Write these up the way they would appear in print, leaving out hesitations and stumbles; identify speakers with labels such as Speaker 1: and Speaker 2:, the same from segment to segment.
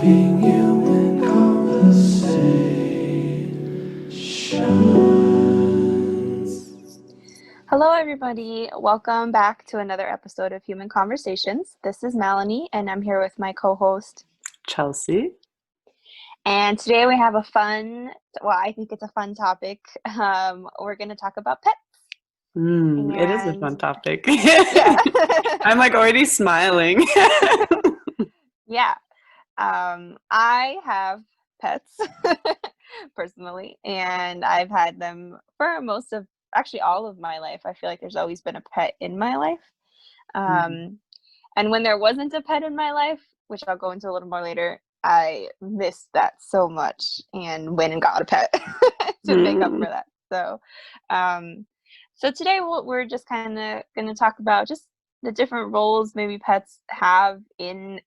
Speaker 1: Having human conversations.
Speaker 2: Hello, everybody. Welcome back to another episode of Human Conversations. This is Melanie, and I'm here with my co-host.
Speaker 3: Chelsea.
Speaker 2: And today we have I think it's a fun topic. We're going to talk about pets.
Speaker 3: It is a fun topic.
Speaker 2: Yeah.
Speaker 3: I'm like already smiling.
Speaker 2: Yeah. I have pets personally, and I've had them for actually all of my life. I feel like there's always been a pet in my life. And when there wasn't a pet in my life, which I'll go into a little more later, I missed that so much and went and got a pet to make up for that. So today we're just kind of going to talk about just the different roles maybe pets have in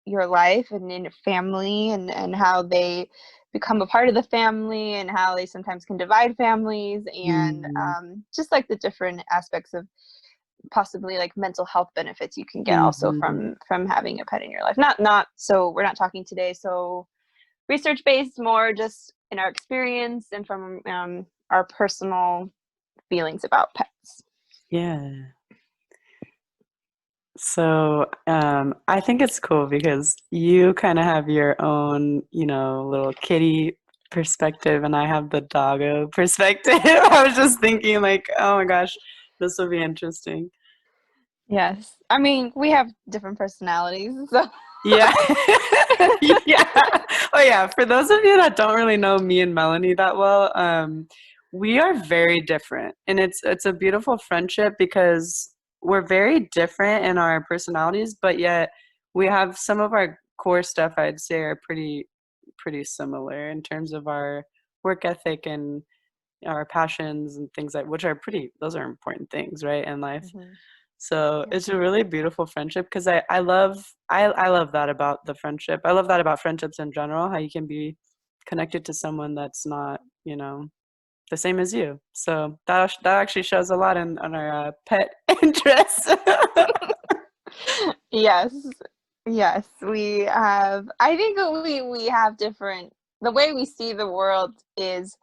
Speaker 2: your life and in your family, and how they become a part of the family, and how they sometimes can divide families, and just like the different aspects of possibly like mental health benefits you can get also from having a pet in your life. Not so we're not talking today so research based, more just in our experience and from our personal feelings about pets.
Speaker 3: Yeah. So I think it's cool because you kind of have your own, little kitty perspective, and I have the doggo perspective. I was just thinking like, oh my gosh, this will be interesting.
Speaker 2: Yes. I mean, we have different personalities, so.
Speaker 3: Yeah. Yeah. Oh yeah, for those of you that don't really know me and Melanie that well, we are very different, and it's a beautiful friendship because we're very different in our personalities, but yet we have some of our core stuff I'd say are pretty similar in terms of our work ethic and our passions and things like, those are important things, right, in life. So it's a really beautiful friendship because I love that about the friendship. I love that about friendships in general, how you can be connected to someone that's not, the same as you. So that actually shows a lot on our pet interests.
Speaker 2: Yes. We have, I think we have different, the way we see the world is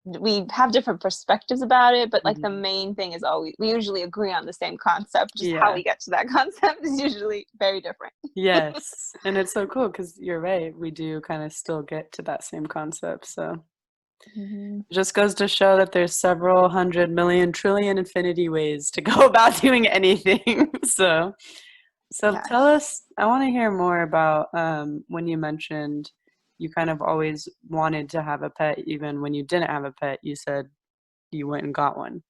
Speaker 2: we have different perspectives about it, but like the main thing is always we usually agree on the same concept. Just how we get to that concept is usually very different.
Speaker 3: Yes, and it's so cool because you're right, we do kind of still get to that same concept. So it just goes to show that there's several hundred million trillion infinity ways to go about doing anything. So
Speaker 2: Yes.
Speaker 3: Tell us, I want to hear more about when you mentioned you kind of always wanted to have a pet, even when you didn't have a pet, you said you went and got one.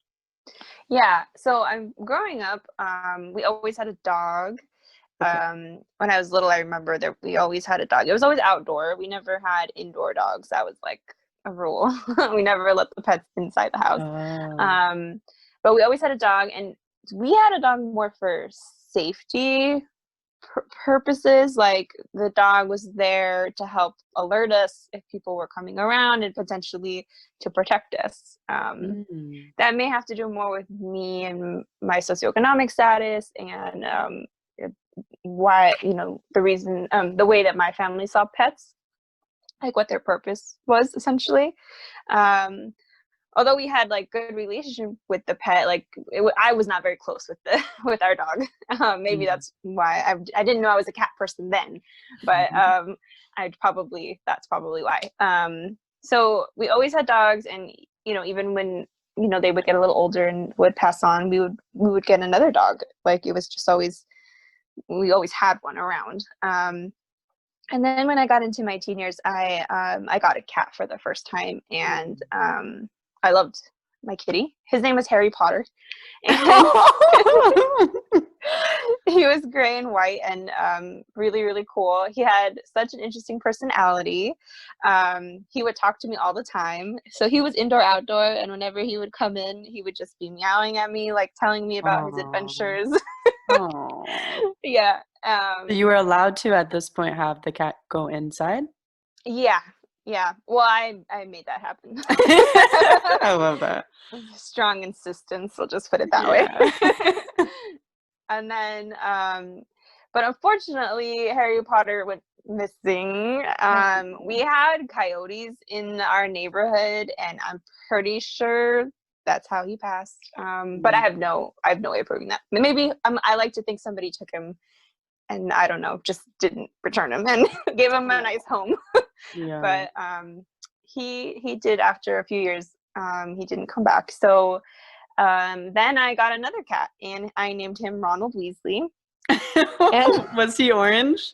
Speaker 2: Yeah. So I'm growing up, we always had a dog.
Speaker 3: Okay.
Speaker 2: When I was little, I remember that we always had a dog. It was always outdoor. We never had indoor dogs. That was like a rule. We never let the pets inside the house.
Speaker 3: Oh.
Speaker 2: But we always had a dog, and we had a dog more for safety purposes. Like the dog was there to help alert us if people were coming around and potentially to protect us. That may have to do more with me and my socioeconomic status, and why, the reason, the way that my family saw pets, like what their purpose was essentially. Although we had like good relationship with the pet, like I was not very close with with our dog. Maybe that's why I didn't know I was a cat person then, but that's probably why. So we always had dogs, and even when they would get a little older and would pass on, we would get another dog. Like it was just always, we always had one around. And then when I got into my teen years, I got a cat for the first time, and I loved my kitty. His name was Harry Potter, and he was gray and white and really, really cool. He had such an interesting personality. He would talk to me all the time. So he was indoor, outdoor, and whenever he would come in, he would just be meowing at me, like telling me about his adventures. Yeah.
Speaker 3: You were allowed to, at this point, have the cat go inside?
Speaker 2: Yeah. Well, I made that happen.
Speaker 3: I love that.
Speaker 2: Strong insistence, I'll just put it that way. And then, but unfortunately, Harry Potter would missing. We had coyotes in our neighborhood, and I'm pretty sure that's how he passed. But I have no way of proving that. Maybe I like to think somebody took him, and I don't know, just didn't return him and gave him a nice home.
Speaker 3: Yeah.
Speaker 2: But he did after a few years. He didn't come back. So then I got another cat, and I named him Ronald Weasley. And
Speaker 3: was he orange?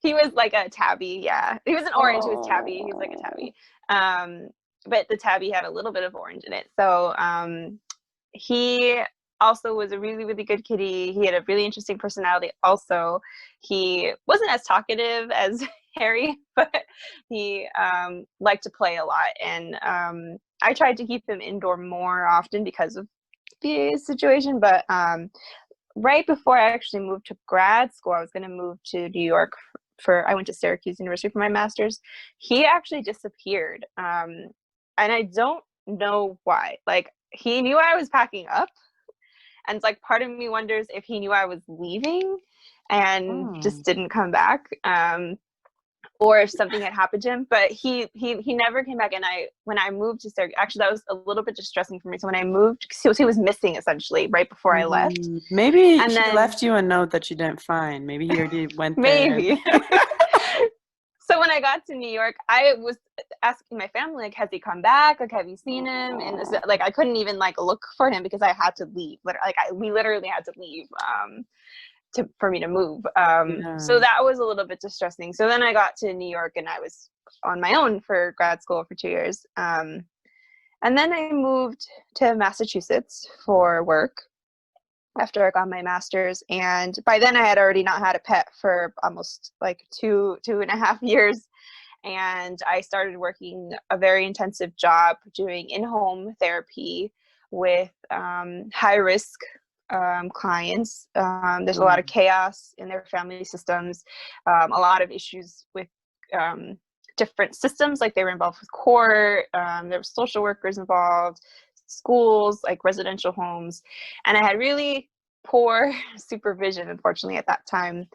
Speaker 2: he was like a tabby. Yeah, he was an orange. He was tabby. He was like a tabby. But the tabby had a little bit of orange in it. So he also was a really, really good kitty. He had a really interesting personality. Also, he wasn't as talkative as Harry, but he liked to play a lot. And I tried to keep him indoor more often because of the situation. But right before I actually moved to grad school, I was going to move to New York I went to Syracuse University for my master's. He actually disappeared. And I don't know why. Like, he knew I was packing up. And it's like, part of me wonders if he knew I was leaving and just didn't come back. Or if something had happened to him, but he never came back. And when I moved to Syracuse, actually that was a little bit distressing for me. So when I moved, he was missing essentially right before I left.
Speaker 3: Maybe
Speaker 2: and
Speaker 3: he
Speaker 2: then,
Speaker 3: left you a note that you didn't find. Maybe he already went there.
Speaker 2: Maybe. So when I got to New York, I was asking my family, like, has he come back? Like, have you seen him? And like, I couldn't even like look for him because I had to leave. We literally had to leave. For me to move. So that was a little bit distressing. So then I got to New York, and I was on my own for grad school for 2 years. And then I moved to Massachusetts for work after I got my master's. And by then I had already not had a pet for almost like two and a half years. And I started working a very intensive job doing in-home therapy with high risk clients. There's a lot of chaos in their family systems, a lot of issues with different systems, like they were involved with court, there were social workers involved, schools, like residential homes, and I had really poor supervision, unfortunately, at that time.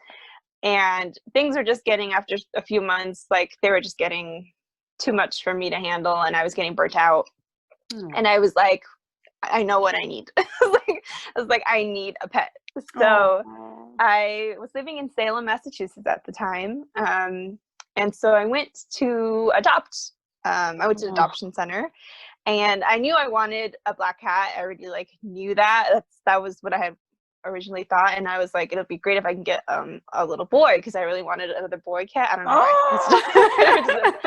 Speaker 2: And things were just getting, after a few months, like they were just getting too much for me to handle, and I was getting burnt out. And I was like, I know what I need. I was like, I need a pet. So I was living in Salem, Massachusetts at the time. And so I went to adopt. I went to an adoption center, and I knew I wanted a black cat. I already like knew that. That was what I had originally thought. And I was like, it'll be great if I can get a little boy, because I really wanted another boy cat. I don't know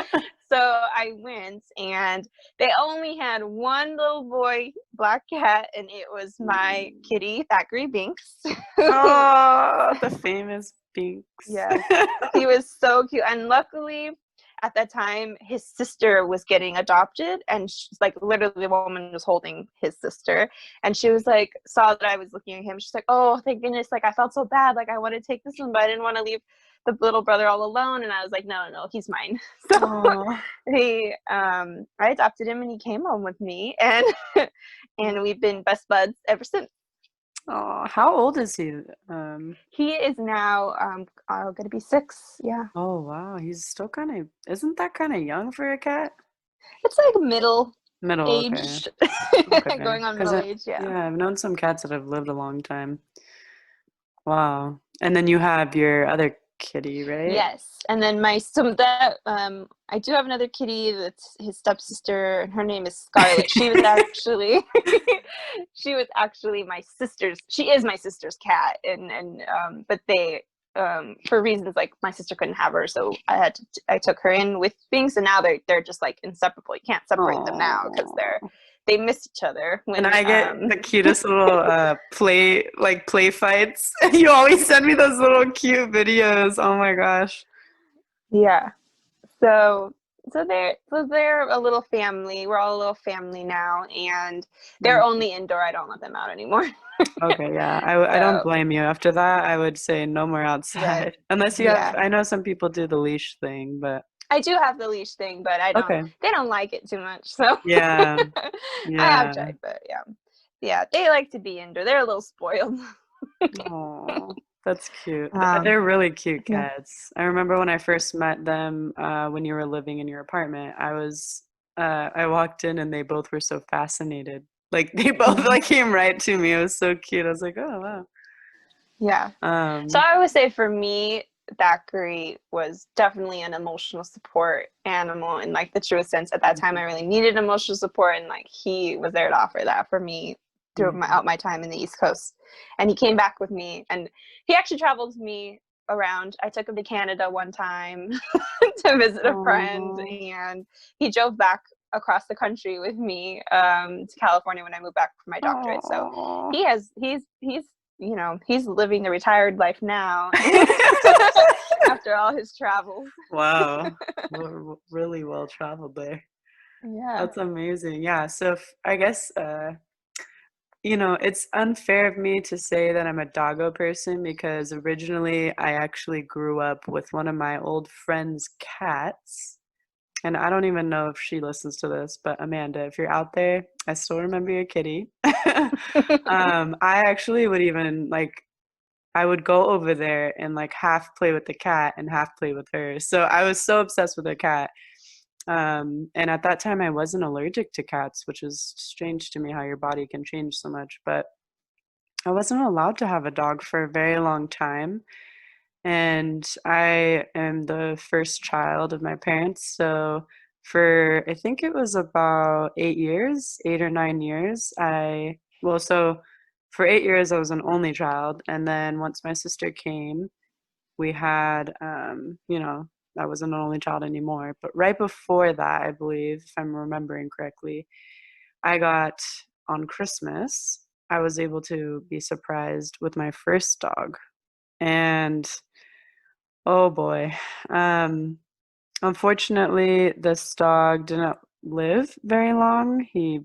Speaker 2: why. So I went, and they only had one little boy black cat, and it was my kitty, Thackeray Binks.
Speaker 3: Oh, the famous Binks.
Speaker 2: Yeah, he was so cute. And luckily, at that time, his sister was getting adopted, and she's like, literally the woman was holding his sister, and she was like, saw that I was looking at him. She's like, oh, thank goodness, like I felt so bad, like I want to take this one, but I didn't want to leave the little brother all alone. And I was like, no, he's mine. So I adopted him, and he came home with me, and and we've been best buds ever since.
Speaker 3: Oh, how old is he?
Speaker 2: He is now going to be 6. Yeah.
Speaker 3: Oh wow, he's still kind of. Isn't that kind of young for a cat?
Speaker 2: It's like middle
Speaker 3: age.
Speaker 2: Okay. Going on middle age. Yeah,
Speaker 3: I've known some cats that have lived a long time. Wow. And then you have your other kitty, right?
Speaker 2: Yes. And then I do have another kitty that's his stepsister, and her name is Scarlet. She was actually my sister's. She is my sister's cat, and but they for reasons like my sister couldn't have her, so I took her in with Binks, and now they're just like inseparable. You can't separate them now because they miss each other.
Speaker 3: And I get the cutest little play fights. You always send me those little cute videos. Oh my gosh.
Speaker 2: Yeah. So they're a little family. We're all a little family now, and they're only indoor. I don't let them out anymore.
Speaker 3: Okay, yeah. I don't blame you. After that, I would say no more outside. Right. Unless you have, I know some people do the leash thing, but
Speaker 2: I do have the leash thing, but I don't. Okay. They don't like it too much, so
Speaker 3: yeah.
Speaker 2: I have tried, but yeah, they like to be indoor. They're a little spoiled.
Speaker 3: Oh, That's cute.
Speaker 2: Um,
Speaker 3: They're really cute
Speaker 2: yeah.
Speaker 3: cats. I remember when I first met them, when you were living in your apartment, I walked in and they both were so fascinated. Like they both
Speaker 2: Mhm.
Speaker 3: like came right to me. It was so cute. I was like, oh wow.
Speaker 2: Yeah. So
Speaker 3: Um,
Speaker 2: I would say for me, Thackeray was definitely an emotional support animal in like the truest sense. At that time, I
Speaker 3: mhm,
Speaker 2: really needed emotional support, and like he was there to offer that for me
Speaker 3: mhm.
Speaker 2: throughout my time in the East Coast. And he came back with me, and he actually traveled with me around. I took him to Canada one time to visit a friend,
Speaker 3: Aw.
Speaker 2: and he drove back across the country with me to California when I moved back for my doctorate. So
Speaker 3: Aw.
Speaker 2: he's he's living the retired life now after all his travels.
Speaker 3: Wow. Really well traveled there.
Speaker 2: Yeah.
Speaker 3: That's amazing. Yeah. So I guess it's unfair of me to say that I'm a doggo person because originally I actually grew up with one of my old friend's cats. And I don't even know if she listens to this, but Amanda, if you're out there, I still remember your kitty. I actually would even I would go over there and like half play with the cat and half play with her. So I was so obsessed with the cat. And at that time, I wasn't allergic to cats, which is strange to me how your body can change so much. But I wasn't allowed to have a dog for a very long time. And I am the first child of my parents. So for, I think it was about 8 years, 8 or 9 years, so for 8 years, I was an only child. And then once my sister came, we had, I wasn't an only child anymore. But right before that, I believe, if I'm remembering correctly, I got on Christmas, I was able to be surprised with my first dog. And oh boy, um, unfortunately, this dog didn't live very long. He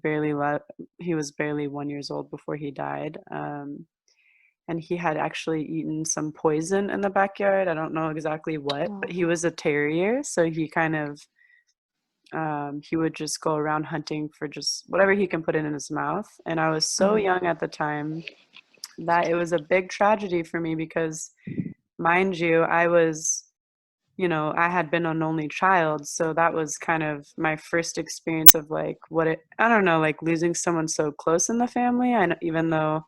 Speaker 3: was barely 1 years old before he died. And he had actually eaten some poison in the backyard. I don't know exactly what, but he
Speaker 2: Oh.
Speaker 3: was a terrier, so he kind of he would just go around hunting for just whatever he can put in his mouth. And I was so
Speaker 2: Mhm.
Speaker 3: young at the time that it was a big tragedy for me because, mind you, I had been an only child, so that was kind of my first experience of like I don't know, like losing someone so close in the family. Even though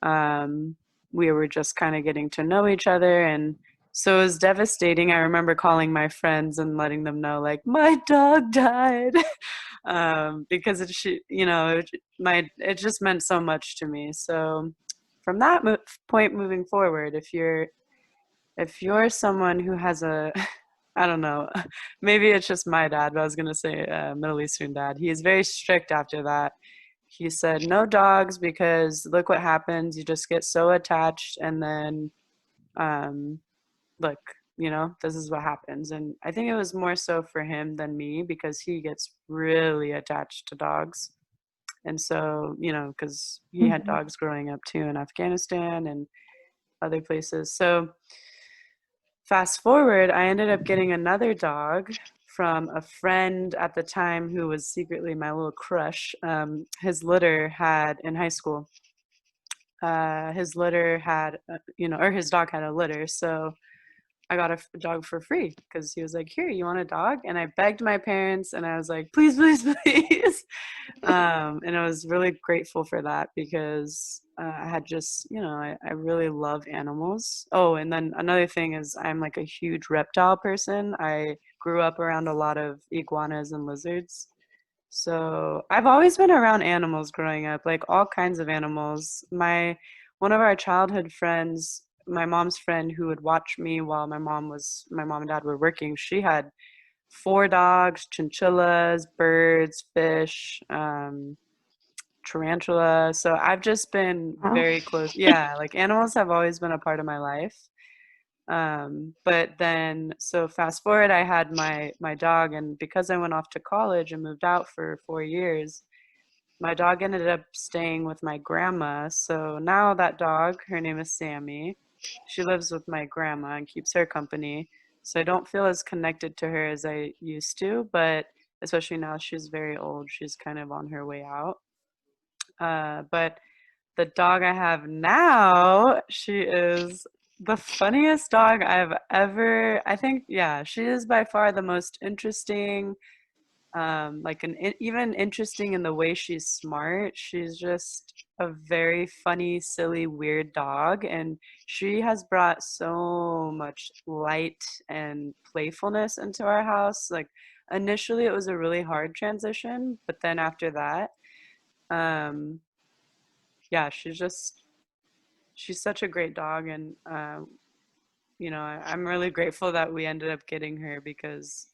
Speaker 3: um, we were just kind of getting to know each other. And so it was devastating. I remember calling my friends and letting them know, like, my dog died. Because it just meant so much to me. So from that point moving forward, if you're someone who has a I don't know, maybe it's just my dad, but I was gonna say Middle Eastern dad. He is very strict after that. He said no dogs because look what happens. You just get so attached, and then um, look, this is what happens. And I think it was more so for him than me because he gets really attached to dogs. And so, because he had
Speaker 2: Mhm.
Speaker 3: dogs growing up too in Afghanistan and other places. So fast forward, I ended up getting another dog from a friend at the time who was secretly my little crush. His litter had in high school. His litter had, or his dog had a litter, so I got a dog for free because he was like, "Here, you want a dog?" And I begged my parents, and I was like, "Please, please, please." And I was really grateful for that because I had just, I really love animals. Oh, and then another thing is I'm like a huge reptile person. I grew up around a lot of iguanas and lizards. So I've always been around animals growing up, like all kinds of animals. One of our childhood friends, my mom's friend who would watch me while my mom and dad were working, she had four dogs, chinchillas, birds, fish, tarantula. So I've just been
Speaker 2: Wow.
Speaker 3: very close. Yeah, like animals have always been a part of my life. But then, so fast forward, I had my dog, and because I went off to college and moved out for 4 years, my dog ended up staying with my grandma. So now that dog, her name is Sammy, she lives with my grandma and keeps her company. So I don't feel as connected to her as I used to, but especially now she's very old, she's kind of on her way out. But the dog I have now, she is The funniest dog I've ever, I think, yeah, she is by far the most interesting, like even interesting in the way she's smart. She's just a very funny, silly, weird dog, and she has brought so much light and playfulness into our house. Like initially, it was a really hard transition, but then after that, um, yeah, she's such a great dog, and I'm really grateful that we ended up getting her because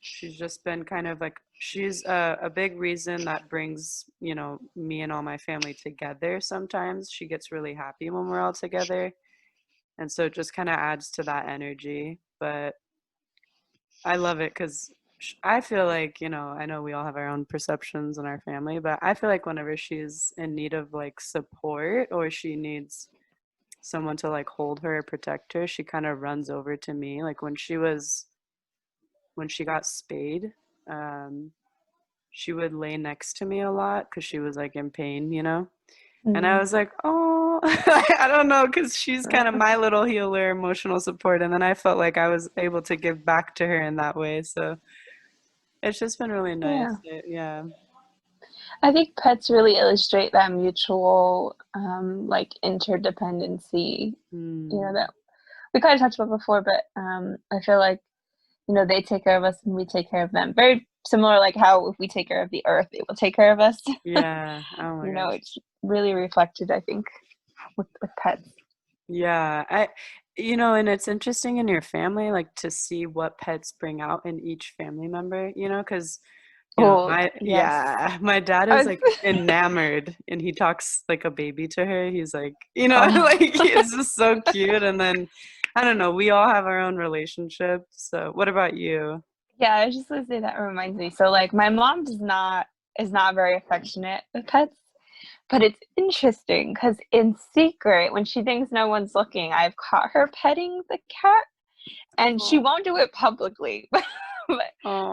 Speaker 3: she's just been kind of like she's a big reason that brings me and all my family together. Sometimes she gets really happy when we're all together, and so it just kind of adds to that energy. But I love it because I feel like I know we all have our own perceptions in our family, but I feel like whenever she's in need of like support or she needs someone to like hold her or protect her, she kind of runs over to me. Like when she got spayed, um, she would lay next to me a lot because she was like in pain. And I
Speaker 2: Mm.
Speaker 3: was like, oh, I don't know, because she's kind of my little healer, emotional support. And then I felt like I was able to give back to her in that way. So it's just been really
Speaker 2: Yeah.
Speaker 3: nice. Yeah.
Speaker 2: I think pets really illustrate that mutual, like interdependency,
Speaker 3: Mm.
Speaker 2: that we kind of talked about before, but I feel like, they take care of us and we take care of them. Very similar, like how if we take care of the earth, it will take care of us.
Speaker 3: Yeah. Oh my gosh.
Speaker 2: It's really reflected, I think, with pets.
Speaker 3: Yeah, and it's interesting in your family, like to see what pets bring out in each family member, because,
Speaker 2: Oh, yes.
Speaker 3: my dad
Speaker 2: I
Speaker 3: is
Speaker 2: was,
Speaker 3: like enamored and he talks like a baby to her. He's like,
Speaker 2: oh,
Speaker 3: like it's just so cute. And then, I don't know, we all have our own relationship. So, what about you?
Speaker 2: yeah, I was just gonna say that reminds me. So, like, my mom is not very affectionate with pets. But it's interesting because in secret, when she thinks no one's looking, I've caught her petting the cat, and she
Speaker 3: Oh,
Speaker 2: won't do it publicly, but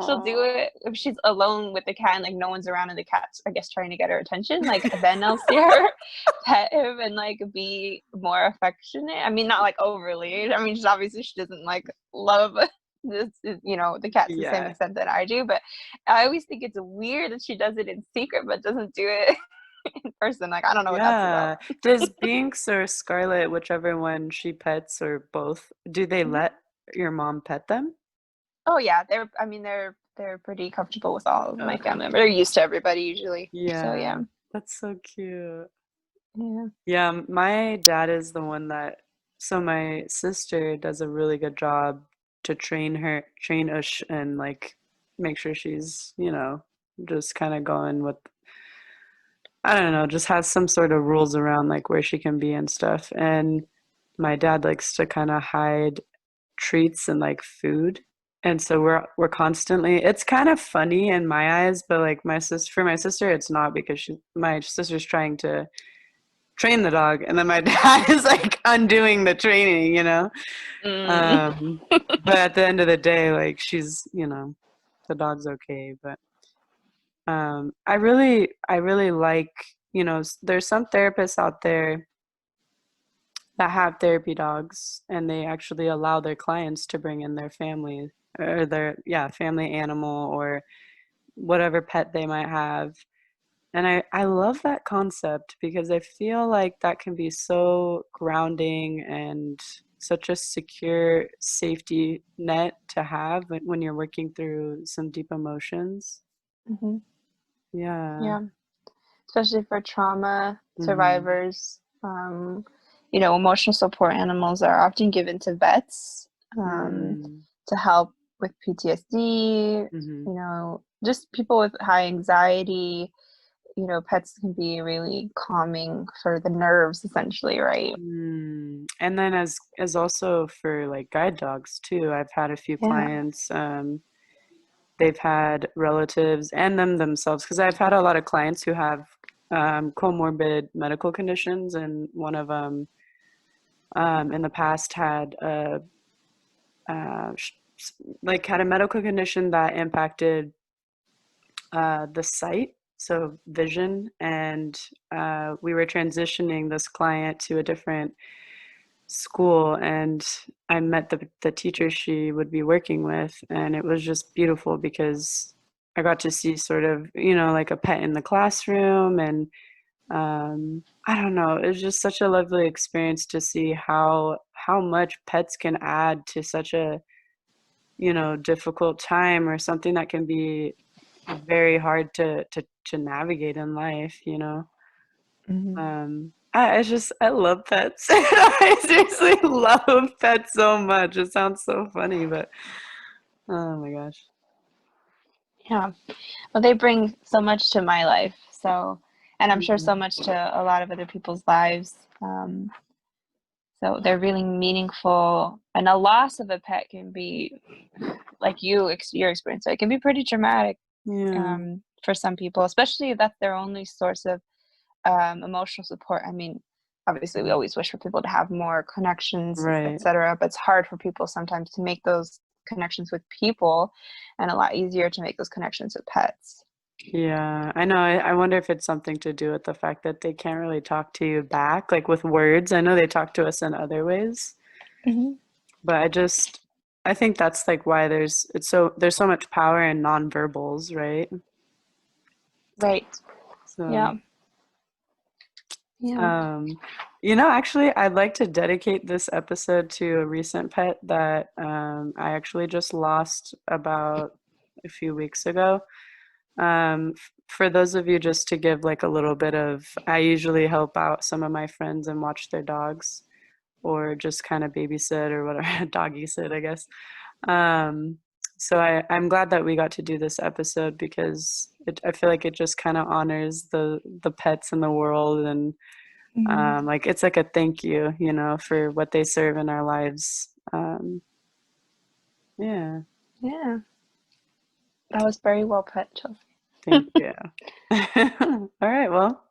Speaker 2: she'll do
Speaker 3: oh,
Speaker 2: it if she's alone with the cat and like no one's around and the cat's, I guess, trying to get her attention. Like then I'll see her pet him and like be more affectionate. I mean, not like overly. I mean, just obviously she doesn't like love this, the cat to the same
Speaker 3: yeah.
Speaker 2: extent that I do. But I always think it's weird that she does it in secret, but doesn't do it in person. Like I don't know what that's about.
Speaker 3: Yeah. Does Binks or Scarlet, whichever one she pets or both, do they
Speaker 2: Mhm.
Speaker 3: let your mom pet them?
Speaker 2: Oh yeah, they're. I mean, they're pretty comfortable with all of my
Speaker 3: Okay.
Speaker 2: family members. They're used to everybody usually. So
Speaker 3: Yeah.
Speaker 2: yeah,
Speaker 3: That's so cute.
Speaker 2: yeah.
Speaker 3: Yeah, my dad is the one that, so my sister does a really good job to train Ush and like make sure she's, just kind of going with, I don't know, just has some sort of rules around like where she can be and stuff. And my dad likes to kind of hide treats and like food. And so we're constantly, it's kind of funny in my eyes, but like my sister it's not because my sister's trying to train the dog and then my dad is like undoing the training.
Speaker 2: Mm.
Speaker 3: Um but at the end of the day, like she's, the dog's okay. But I really like, there's some therapists out there that have therapy dogs and they actually allow their clients to bring in their family or their, yeah, family animal or whatever pet they might have. And I love that concept because I feel like that can be so grounding and such a secure safety net to have when you're working through some deep emotions.
Speaker 2: Hmm.
Speaker 3: Yeah.
Speaker 2: Yeah, especially for trauma
Speaker 3: Mm-hmm.
Speaker 2: survivors. Emotional support animals are often given to vets,
Speaker 3: Mm-hmm.
Speaker 2: to help with PTSD.
Speaker 3: Mm-hmm.
Speaker 2: Just people with high anxiety. Pets can be really calming for the nerves, essentially, right?
Speaker 3: Mm. And then as also for like guide dogs too, I've had a few
Speaker 2: Yeah.
Speaker 3: clients, they've had relatives and themselves, because I've had a lot of clients who have comorbid medical conditions, and one of them in the past had uh, sh- like had a medical condition that impacted the sight, so vision, and we were transitioning this client to a different school, and I met the teacher she would be working with, and it was just beautiful because I got to see sort of, like a pet in the classroom, and I don't know, it was just such a lovely experience to see how much pets can add to such a, difficult time, or something that can be very hard to navigate in life.
Speaker 2: Mhm.
Speaker 3: I love pets. I seriously love pets so much. It sounds so funny, but oh my gosh.
Speaker 2: Yeah. Well, they bring so much to my life. So, and I'm sure
Speaker 3: Mhm.
Speaker 2: so much to a lot of other people's lives. So they're really meaningful. And a loss of a pet can be, like your experience, it can be pretty traumatic
Speaker 3: Yeah,
Speaker 2: for some people, especially if that's their only source of emotional support. I mean, obviously, we always wish for people to have more connections,
Speaker 3: right.
Speaker 2: etc. But it's hard for people sometimes to make those connections with people, and a lot easier to make those connections with pets.
Speaker 3: Yeah, I know. I wonder if it's something to do with the fact that they can't really talk to you back, like with words. I know they talk to us in other ways,
Speaker 2: Hmm.
Speaker 3: but I think that's like why there's so much power in nonverbals, right?
Speaker 2: Right.
Speaker 3: So,
Speaker 2: Yeah. Yeah.
Speaker 3: actually, I'd like to dedicate this episode to a recent pet that I actually just lost about a few weeks ago. For those of you, just to give like a little bit of, I usually help out some of my friends and watch their dogs, or just kind of babysit or whatever, doggy sit, I guess. Um, so I'm glad that we got to do this episode because I feel like it just kind of honors the pets in the world, and
Speaker 2: Mhm.
Speaker 3: like it's like a thank you, for what they serve in our lives. Yeah,
Speaker 2: Yeah. That was very well put, Chelsea.
Speaker 3: thank you. All right, well.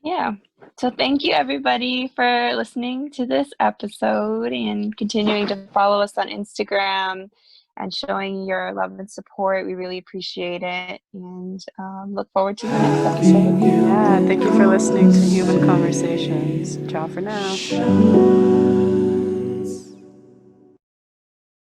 Speaker 2: Yeah. So thank you everybody for listening to this episode and continuing to follow us on Instagram and showing your love and support. We really appreciate it, and look forward to the next episode.
Speaker 3: Yeah, thank you for listening to Human Conversations. Ciao for now.
Speaker 1: Show